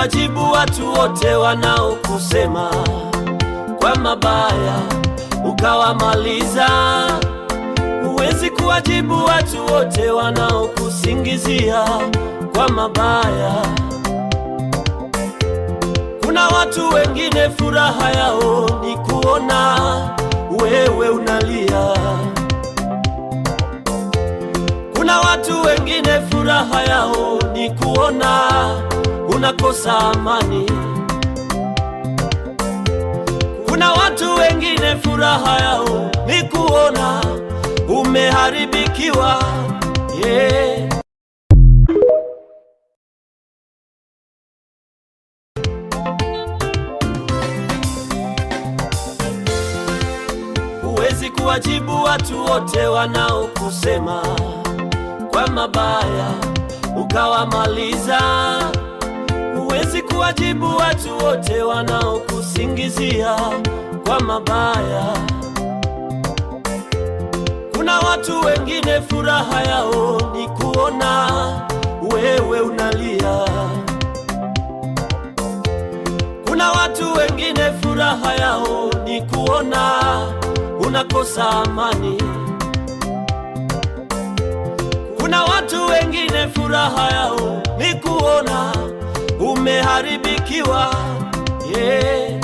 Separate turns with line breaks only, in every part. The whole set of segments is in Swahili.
kuwajibu watu wote wanaokusema kwa mabaya ukawamaliza. Huwezi kuwajibu watu wote wanaokusingizia kwa mabaya. Kuna watu wengine furaha yao ni kuona wewe unalia. Kuna watu wengine furaha yao ni kuona unakosa amani. Kuna watu wengine furaha yao ni kuona umeharibikiwa, yeah. Huwezi kuwajibu watu wote wanaokusema kwa mabaya ukawamaliza. Huwezi kuwajibu watu wote wanaokusingizia kwa mabaya. Kuna watu wengine furaha yao ni kuona wewe unalia. Kuna watu wengine furaha yao ni kuona unakosa amani. Kuna watu wengine furaha yao ni kuona umeharibikiwa, yeah.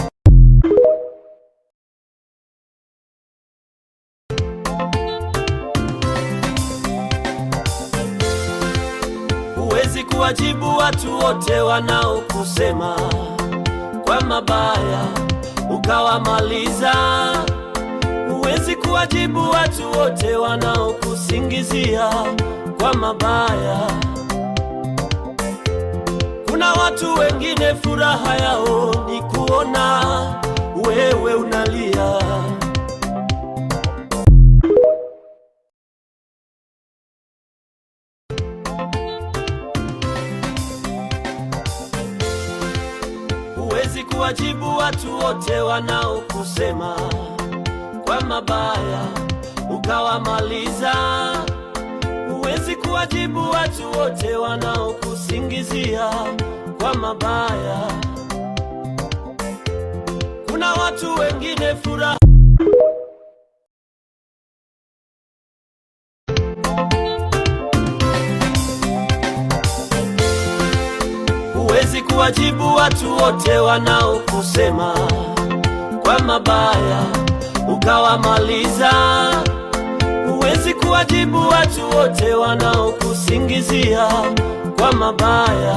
Huwezi kuwajibu watu wote wanaokusema kwa mabaya ukawamaliza. Huwezi kuwajibu watu wote wanaokusingizia kwa mabaya. Kuna watu wengine furaha yao ni kuona wewe unalia. Huwezi kuwajibu watu wote wanaokusema kwa mabaya ukawamaliza. Huwezi kuwajibu watu wote wanaokusingizia kwa mabaya. Kuna watu wengine furaha. Huwezi kuwajibu watu wote wanaokusema kwa mabaya ukawamaliza. Huwezi kuwajibu watu wote wanaokusingizia kwa mabaya.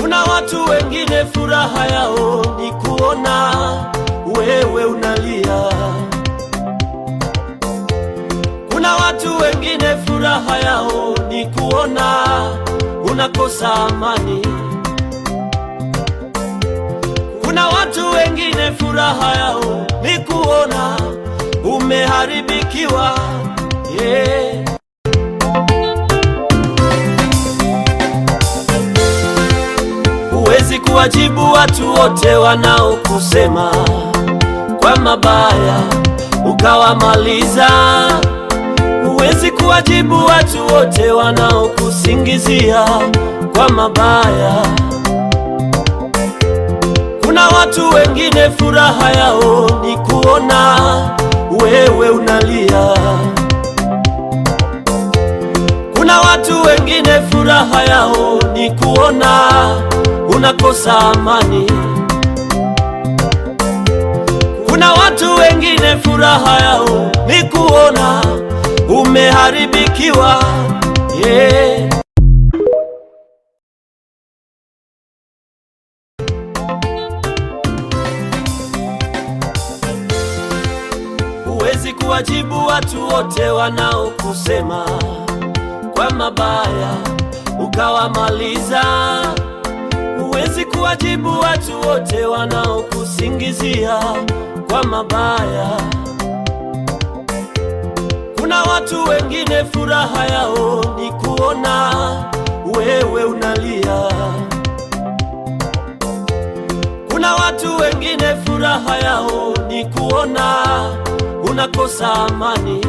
Kuna watu wengine furaha yao ni kuona wewe unalia. Kuna watu wengine furaha yao ni kuona unakosa amani. Kuna watu wengine furaha yao ni kuona umeharibikiwa, yeah. Huwezi kuwajibu watu wote wanaokusema kwa mabaya ukawamaliza. Huwezi kuwajibu watu wote wanaokusingizia kwa mabaya. Kuna watu wengine furaha yao ni kuona wewe unalia. Kuna watu wengine furaha yao ni kuona unakosa amani. Kuna watu wengine furaha yao ni kuona umeharibikiwa, yeah. Huwezi kuwajibu watu wote wanaokusema kwa mabaya ukawamaliza. Huwezi kuwajibu watu wote wanaokusingizia kwa mabaya. Kuna watu wengine furaha yao ni kuona wewe unalia. Kuna watu wengine furaha yao ni kuona unakosa amani.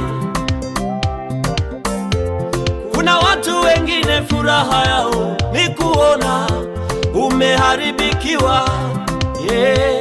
Kuna watu wengine wengine furaha yao ni kuona umeharibikiwa. Yeah.